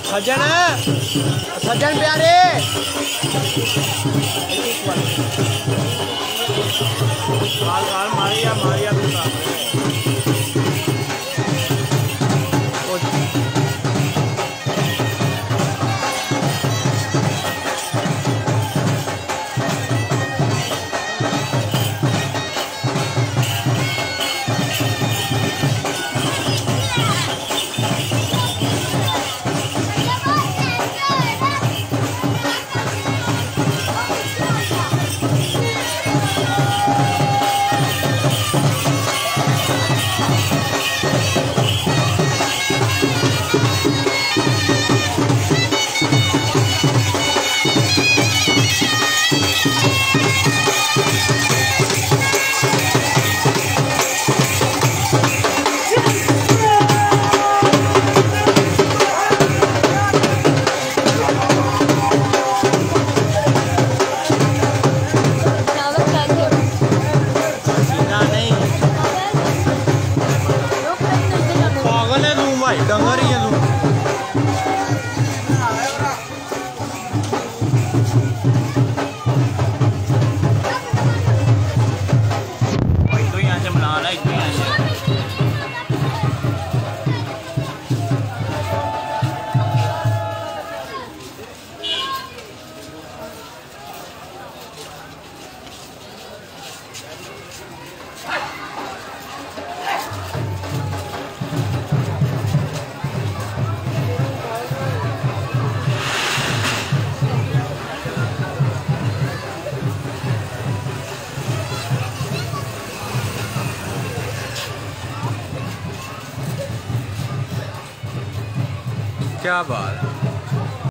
सज्जन सज्जन प्यारे मारिया मारिया भाई डंगर ही है तू तो यहाँ से बना रहा है तो यहाँ से क्या बात है।